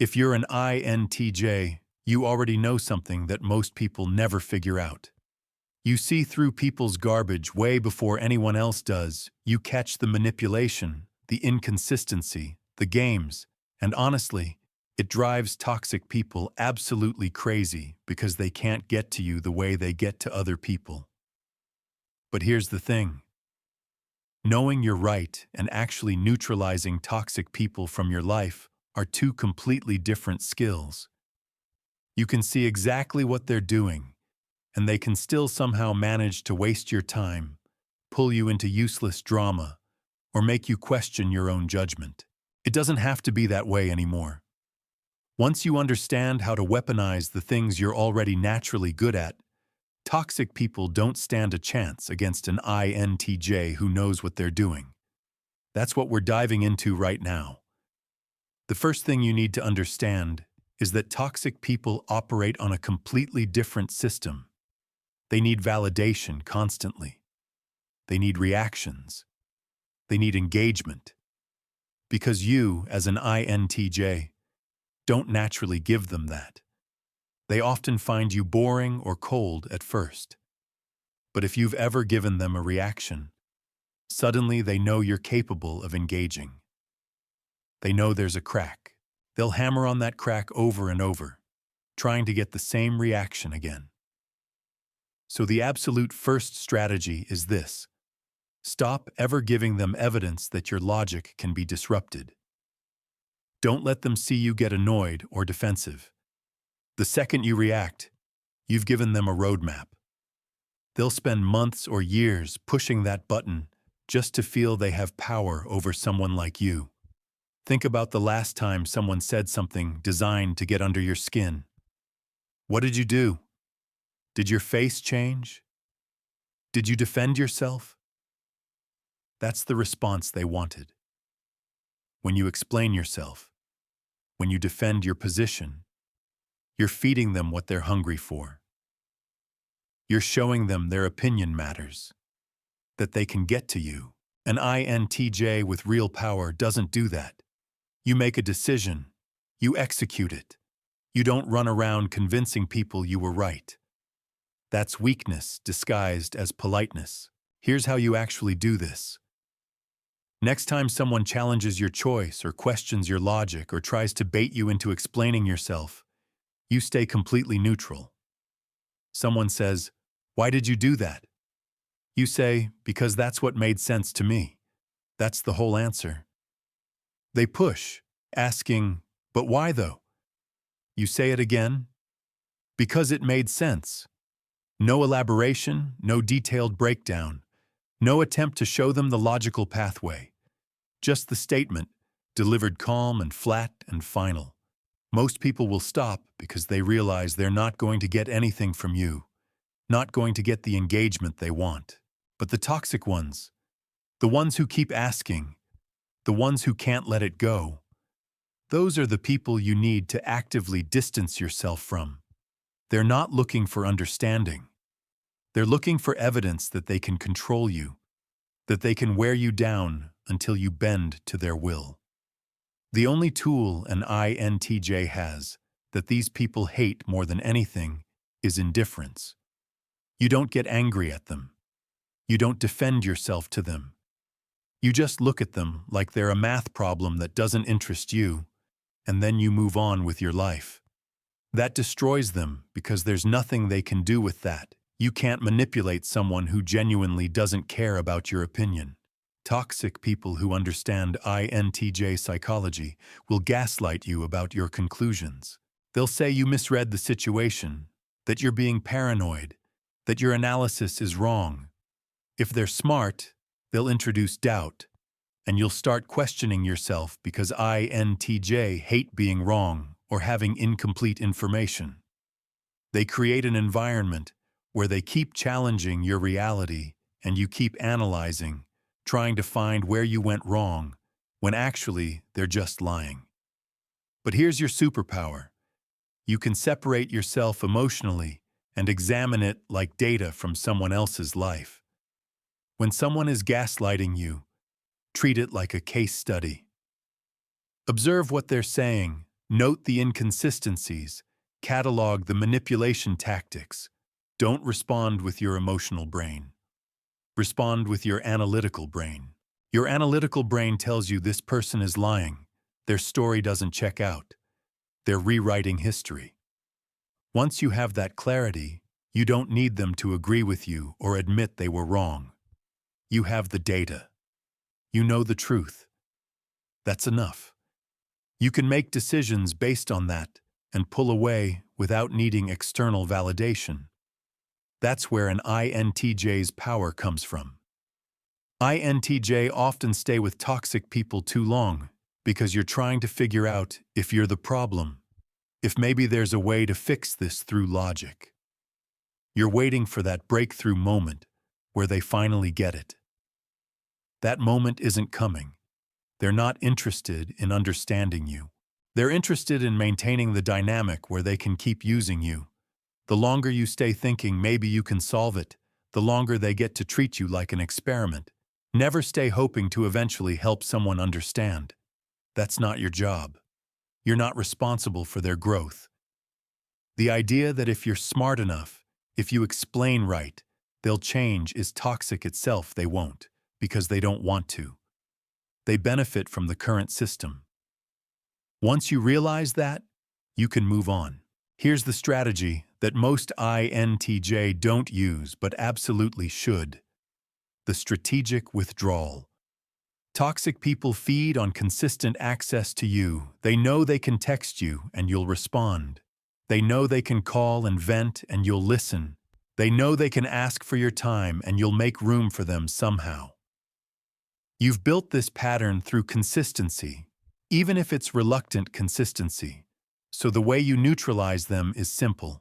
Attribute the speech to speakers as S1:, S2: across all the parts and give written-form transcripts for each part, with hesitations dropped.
S1: If you're an INTJ, you already know something that most people never figure out. You see through people's garbage way before anyone else does. You catch the manipulation, the inconsistency, the games, and honestly, it drives toxic people absolutely crazy because they can't get to you the way they get to other people. But here's the thing. Knowing you're right and actually neutralizing toxic people from your life are two completely different skills. You can see exactly what they're doing, and they can still somehow manage to waste your time, pull you into useless drama, or make you question your own judgment. It doesn't have to be that way anymore. Once you understand how to weaponize the things you're already naturally good at, toxic people don't stand a chance against an INTJ who knows what they're doing. That's what we're diving into right now. The first thing you need to understand is that toxic people operate on a completely different system. They need validation constantly. They need reactions. They need engagement. Because you, as an INTJ, don't naturally give them that. They often find you boring or cold at first. But if you've ever given them a reaction, suddenly they know you're capable of engaging. They know there's a crack. They'll hammer on that crack over and over, trying to get the same reaction again. So the absolute first strategy is this. Stop ever giving them evidence that your logic can be disrupted. Don't let them see you get annoyed or defensive. The second you react, you've given them a roadmap. They'll spend months or years pushing that button just to feel they have power over someone like you. Think about the last time someone said something designed to get under your skin. What did you do? Did your face change? Did you defend yourself? That's the response they wanted. When you explain yourself, when you defend your position, you're feeding them what they're hungry for. You're showing them their opinion matters, that they can get to you. An INTJ with real power doesn't do that. You make a decision. You execute it. You don't run around convincing people you were right. That's weakness disguised as politeness. Here's how you actually do this. Next time someone challenges your choice or questions your logic or tries to bait you into explaining yourself, you stay completely neutral. Someone says, "Why did you do that?" You say, "Because that's what made sense to me." That's the whole answer. They push, asking, "But why though?" You say it again, "Because it made sense." No elaboration, no detailed breakdown, no attempt to show them the logical pathway. Just the statement, delivered calm and flat and final. Most people will stop because they realize they're not going to get anything from you, not going to get the engagement they want. But the toxic ones, the ones who keep asking, the ones who can't let it go, those are the people you need to actively distance yourself from. They're not looking for understanding. They're looking for evidence that they can control you, that they can wear you down until you bend to their will. The only tool an INTJ has that these people hate more than anything is indifference. You don't get angry at them. You don't defend yourself to them. You just look at them like they're a math problem that doesn't interest you, and then you move on with your life. That destroys them because there's nothing they can do with that. You can't manipulate someone who genuinely doesn't care about your opinion. Toxic people who understand INTJ psychology will gaslight you about your conclusions. They'll say you misread the situation, that you're being paranoid, that your analysis is wrong. If they're smart, they'll introduce doubt, and you'll start questioning yourself because INTJ hate being wrong or having incomplete information. They create an environment where they keep challenging your reality and you keep analyzing, trying to find where you went wrong, when actually they're just lying. But here's your superpower. You can separate yourself emotionally and examine it like data from someone else's life. When someone is gaslighting you, treat it like a case study. Observe what they're saying, Note the inconsistencies. Catalog the manipulation tactics. Don't respond with your emotional brain. Respond with your analytical brain. Your analytical brain tells you this person is lying. Their story doesn't check out. They're rewriting history. Once you have that clarity, you don't need them to agree with you or admit they were wrong. You have the data. You know the truth. That's enough. You can make decisions based on that and pull away without needing external validation. That's where an INTJ's power comes from. INTJ often stay with toxic people too long because you're trying to figure out if you're the problem, if maybe there's a way to fix this through logic. You're waiting for that breakthrough moment where they finally get it. That moment isn't coming. They're not interested in understanding you. They're interested in maintaining the dynamic where they can keep using you. The longer you stay thinking maybe you can solve it, the longer they get to treat you like an experiment. Never stay hoping to eventually help someone understand. That's not your job. You're not responsible for their growth. The idea that if you're smart enough, if you explain right, they'll change is toxic itself. They won't, because they don't want to. They benefit from the current system. Once you realize that, you can move on. Here's the strategy that most INTJ don't use but absolutely should. The strategic withdrawal. Toxic people feed on consistent access to you. They know they can text you and you'll respond. They know they can call and vent and you'll listen. They know they can ask for your time and you'll make room for them somehow. You've built this pattern through consistency, even if it's reluctant consistency. So the way you neutralize them is simple.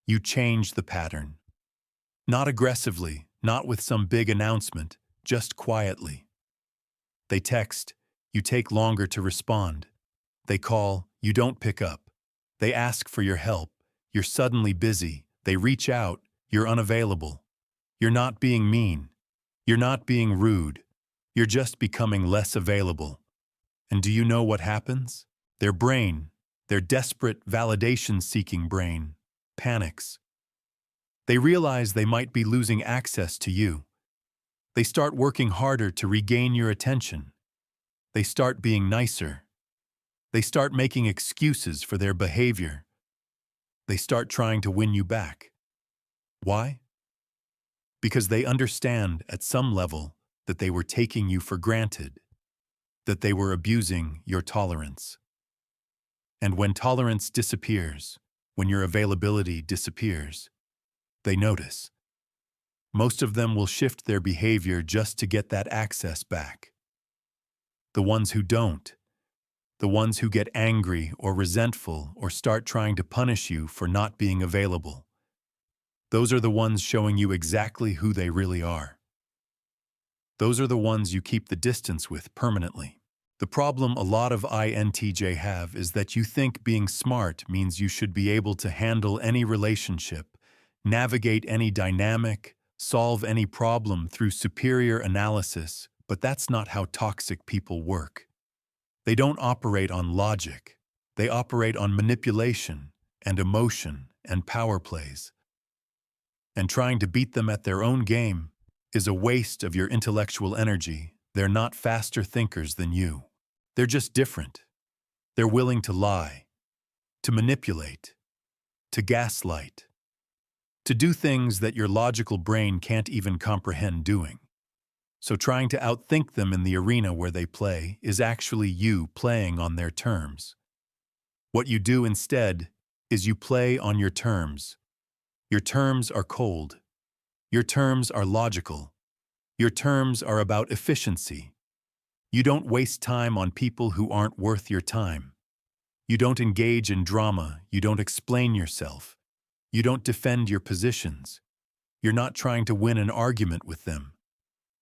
S1: You change the pattern. Not aggressively, not with some big announcement, just quietly. They text, you take longer to respond. They call, you don't pick up. They ask for your help, you're suddenly busy. They reach out, you're unavailable. You're not being mean. You're not being rude. You're just becoming less available. And do you know what happens? Their brain, their desperate, validation-seeking brain, panics. They realize they might be losing access to you. They start working harder to regain your attention. They start being nicer. They start making excuses for their behavior. They start trying to win you back. Why? Because they understand at some level that they were taking you for granted, that they were abusing your tolerance. And when tolerance disappears, when your availability disappears, they notice. Most of them will shift their behavior just to get that access back. The ones who don't, the ones who get angry or resentful or start trying to punish you for not being available, those are the ones showing you exactly who they really are. Those are the ones you keep the distance with permanently. The problem a lot of INTJ have is that you think being smart means you should be able to handle any relationship, navigate any dynamic, solve any problem through superior analysis, but that's not how toxic people work. They don't operate on logic. They operate on manipulation and emotion and power plays. And trying to beat them at their own game is a waste of your intellectual energy. They're not faster thinkers than you. They're just different. They're willing to lie, to manipulate, to gaslight, to do things that your logical brain can't even comprehend doing. So trying to outthink them in the arena where they play is actually you playing on their terms. What you do instead is you play on your terms. Your terms are cold. Your terms are logical. Your terms are about efficiency. You don't waste time on people who aren't worth your time. You don't engage in drama. You don't explain yourself. You don't defend your positions. You're not trying to win an argument with them.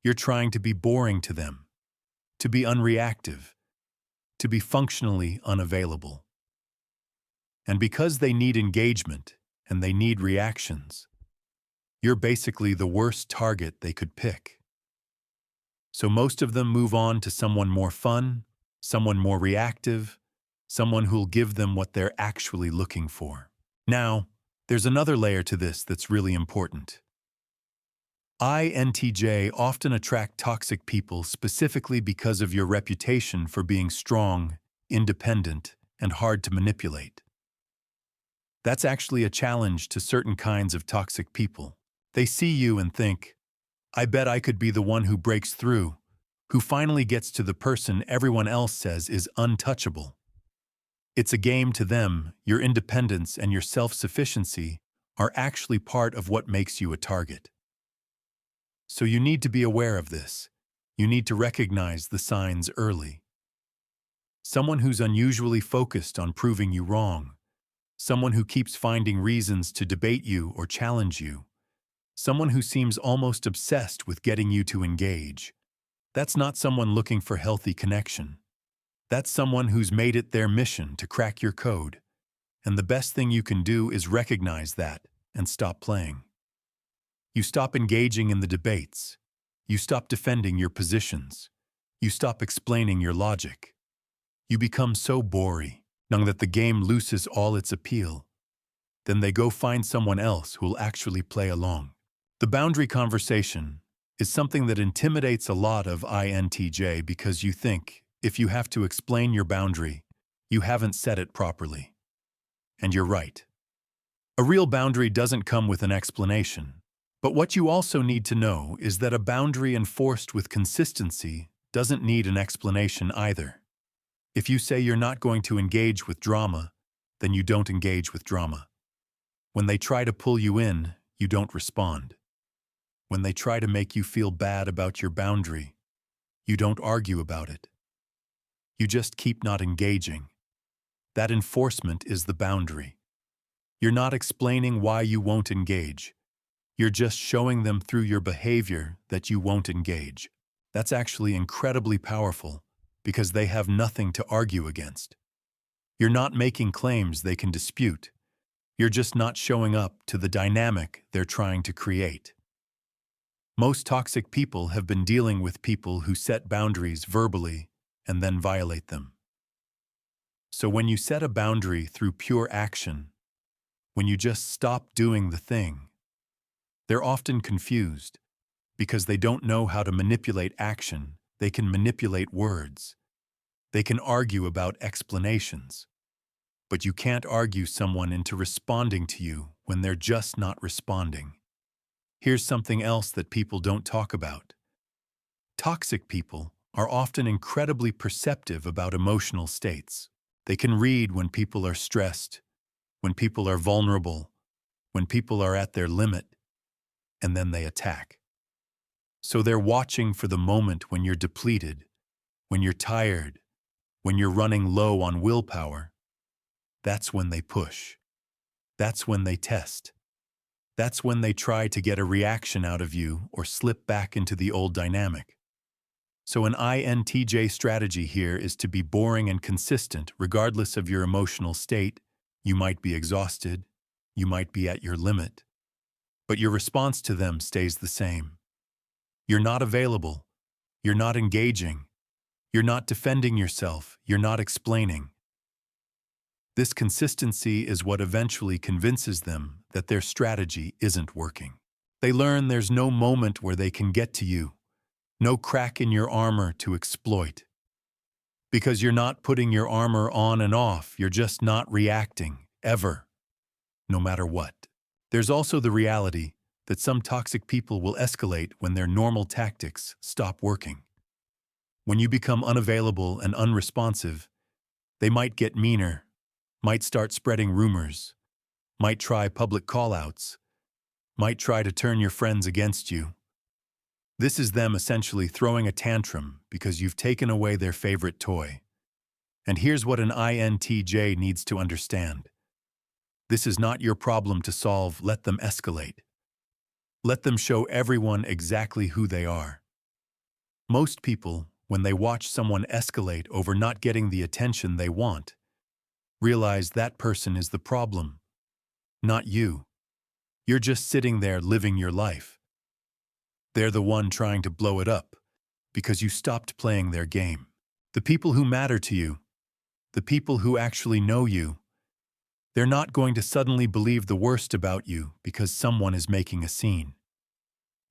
S1: You're trying to be boring to them, to be unreactive, to be functionally unavailable. And because they need engagement and they need reactions, you're basically the worst target they could pick. So most of them move on to someone more fun, someone more reactive, someone who'll give them what they're actually looking for. Now, there's another layer to this that's really important. INTJ often attract toxic people specifically because of your reputation for being strong, independent, and hard to manipulate. That's actually a challenge to certain kinds of toxic people. They see you and think, I bet I could be the one who breaks through, who finally gets to the person everyone else says is untouchable. It's a game to them. Your independence and your self-sufficiency are actually part of what makes you a target. So you need to be aware of this. You need to recognize the signs early. Someone who's unusually focused on proving you wrong. Someone who keeps finding reasons to debate you or challenge you. Someone who seems almost obsessed with getting you to engage. That's not someone looking for healthy connection. That's someone who's made it their mission to crack your code. And the best thing you can do is recognize that and stop playing. You stop engaging in the debates. You stop defending your positions. You stop explaining your logic. You become so boring that the game loses all its appeal. Then they go find someone else who'll actually play along. The boundary conversation is something that intimidates a lot of INTJ because you think, if you have to explain your boundary, you haven't set it properly. And you're right. A real boundary doesn't come with an explanation. But what you also need to know is that a boundary enforced with consistency doesn't need an explanation either. If you say you're not going to engage with drama, then you don't engage with drama. When they try to pull you in, you don't respond. When they try to make you feel bad about your boundary, you don't argue about it. You just keep not engaging. That enforcement is the boundary. You're not explaining why you won't engage. You're just showing them through your behavior that you won't engage. That's actually incredibly powerful because they have nothing to argue against. You're not making claims they can dispute. You're just not showing up to the dynamic they're trying to create. Most toxic people have been dealing with people who set boundaries verbally and then violate them. So when you set a boundary through pure action, when you just stop doing the thing, they're often confused because they don't know how to manipulate action. They can manipulate words. They can argue about explanations. But you can't argue someone into responding to you when they're just not responding. Here's something else that people don't talk about. Toxic people are often incredibly perceptive about emotional states. They can read when people are stressed, when people are vulnerable, when people are at their limit, and then they attack. So they're watching for the moment when you're depleted, when you're tired, when you're running low on willpower. That's when they push. That's when they test. That's when they try to get a reaction out of you or slip back into the old dynamic. So an INTJ strategy here is to be boring and consistent regardless of your emotional state. You might be exhausted. You might be at your limit. But your response to them stays the same. You're not available. You're not engaging. You're not defending yourself. You're not explaining. This consistency is what eventually convinces them that their strategy isn't working. They learn there's no moment where they can get to you, no crack in your armor to exploit. Because you're not putting your armor on and off, you're just not reacting, ever, no matter what. There's also the reality that some toxic people will escalate when their normal tactics stop working. When you become unavailable and unresponsive, they might get meaner, might start spreading rumors, might try public call-outs, might try to turn your friends against you. This is them essentially throwing a tantrum because you've taken away their favorite toy. And here's what an INTJ needs to understand. This is not your problem to solve. Let them escalate. Let them show everyone exactly who they are. Most people, when they watch someone escalate over not getting the attention they want, realize that person is the problem, not you. You're just sitting there living your life. They're the one trying to blow it up because you stopped playing their game. The people who matter to you, the people who actually know you, they're not going to suddenly believe the worst about you because someone is making a scene.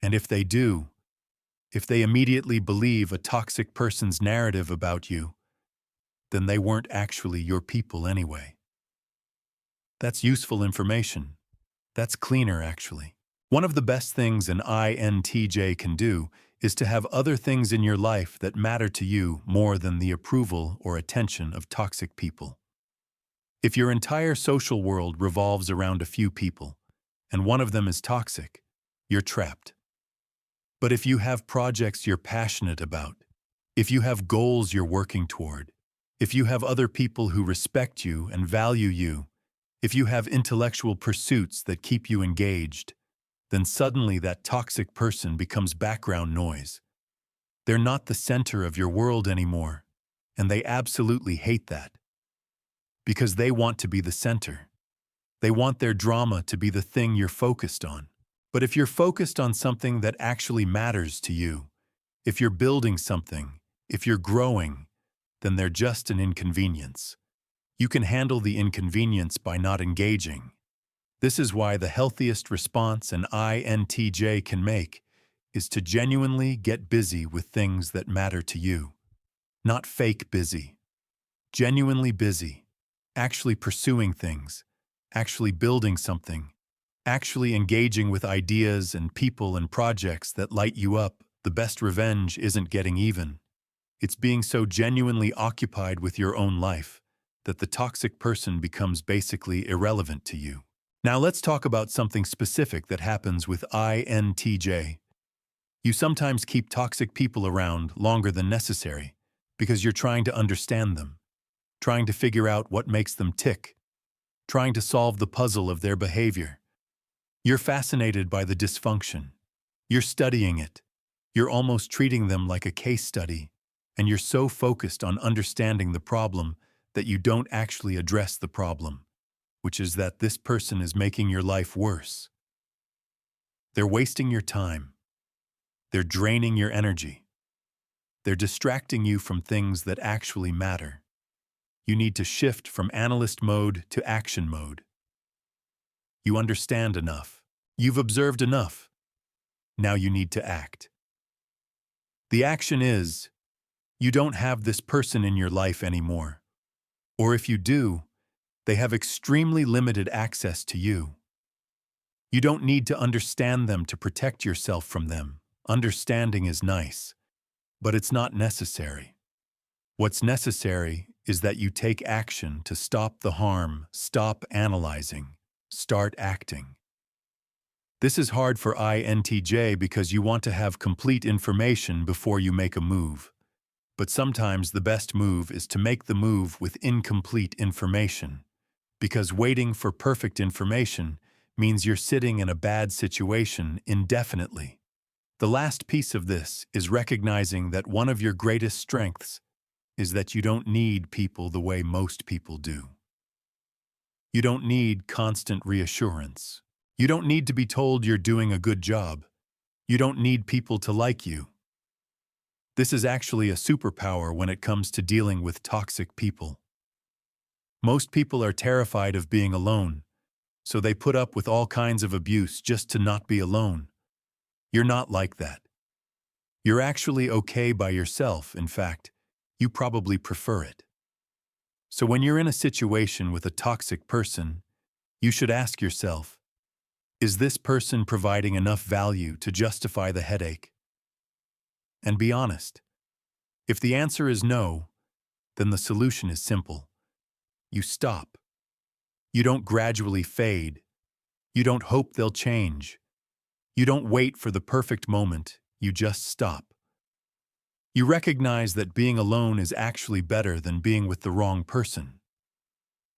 S1: And if they do, if they immediately believe a toxic person's narrative about you, then they weren't actually your people anyway. That's useful information. That's cleaner, actually. One of the best things an INTJ can do is to have other things in your life that matter to you more than the approval or attention of toxic people. If your entire social world revolves around a few people, and one of them is toxic, you're trapped. But if you have projects you're passionate about, if you have goals you're working toward, if you have other people who respect you and value you, if you have intellectual pursuits that keep you engaged, then suddenly that toxic person becomes background noise. They're not the center of your world anymore, and they absolutely hate that. Because they want to be the center. They want their drama to be the thing you're focused on. But if you're focused on something that actually matters to you, if you're building something, if you're growing, then they're just an inconvenience. You can handle the inconvenience by not engaging. This is why the healthiest response an INTJ can make is to genuinely get busy with things that matter to you. Not fake busy. Genuinely busy. Actually pursuing things. Actually building something. Actually engaging with ideas and people and projects that light you up. The best revenge isn't getting even. It's being so genuinely occupied with your own life that the toxic person becomes basically irrelevant to you. Now let's talk about something specific that happens with INTJ. You sometimes keep toxic people around longer than necessary because you're trying to understand them, trying to figure out what makes them tick, trying to solve the puzzle of their behavior. You're fascinated by the dysfunction. You're studying it. You're almost treating them like a case study, and you're so focused on understanding the problem that you don't actually address the problem, which is that this person is making your life worse. They're wasting your time. They're draining your energy. They're distracting you from things that actually matter. You need to shift from analyst mode to action mode. You understand enough. You've observed enough. Now you need to act. The action is, you don't have this person in your life anymore. Or if you do, they have extremely limited access to you. You don't need to understand them to protect yourself from them. Understanding is nice, but it's not necessary. What's necessary is that you take action to stop the harm, stop analyzing, start acting. This is hard for INTJ because you want to have complete information before you make a move. But sometimes the best move is to make the move with incomplete information, because waiting for perfect information means you're sitting in a bad situation indefinitely. The last piece of this is recognizing that one of your greatest strengths is that you don't need people the way most people do. You don't need constant reassurance. You don't need to be told you're doing a good job. You don't need people to like you. This is actually a superpower when it comes to dealing with toxic people. Most people are terrified of being alone, so they put up with all kinds of abuse just to not be alone. You're not like that. You're actually okay by yourself, in fact. You probably prefer it. So when you're in a situation with a toxic person, you should ask yourself, is this person providing enough value to justify the headache? And be honest. If the answer is no, then the solution is simple. You stop. You don't gradually fade. You don't hope they'll change. You don't wait for the perfect moment. You just stop. You recognize that being alone is actually better than being with the wrong person.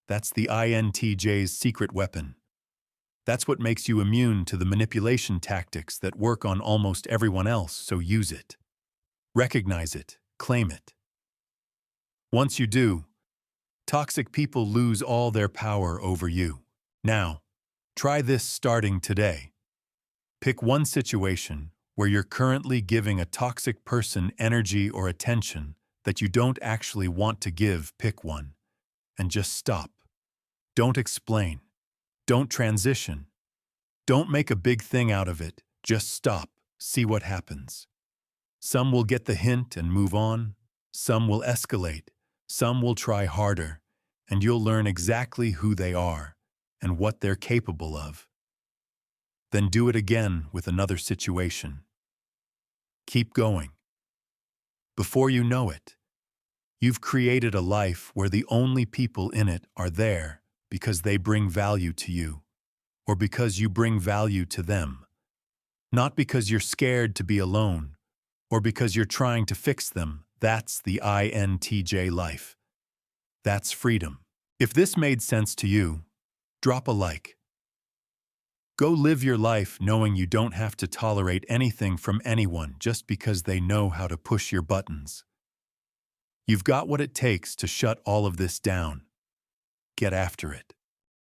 S1: That's the INTJ's secret weapon. That's what makes you immune to the manipulation tactics that work on almost everyone else, so use it. Recognize it. Claim it. Once you do, toxic people lose all their power over you. Now, try this starting today. Pick one situation where you're currently giving a toxic person energy or attention that you don't actually want to give. Pick one. and just stop. Don't explain. Don't transition. Don't make a big thing out of it. Just stop. See what happens. Some will get the hint and move on. Some will escalate. Some will try harder. And you'll learn exactly who they are and what they're capable of. Then do it again with another situation. Keep going. Before you know it, you've created a life where the only people in it are there because they bring value to you, or because you bring value to them. Not because you're scared to be alone, or because you're trying to fix them. That's the INTJ life. That's freedom. If this made sense to you, drop a like. Go live your life knowing you don't have to tolerate anything from anyone just because they know how to push your buttons. You've got what it takes to shut all of this down. Get after it.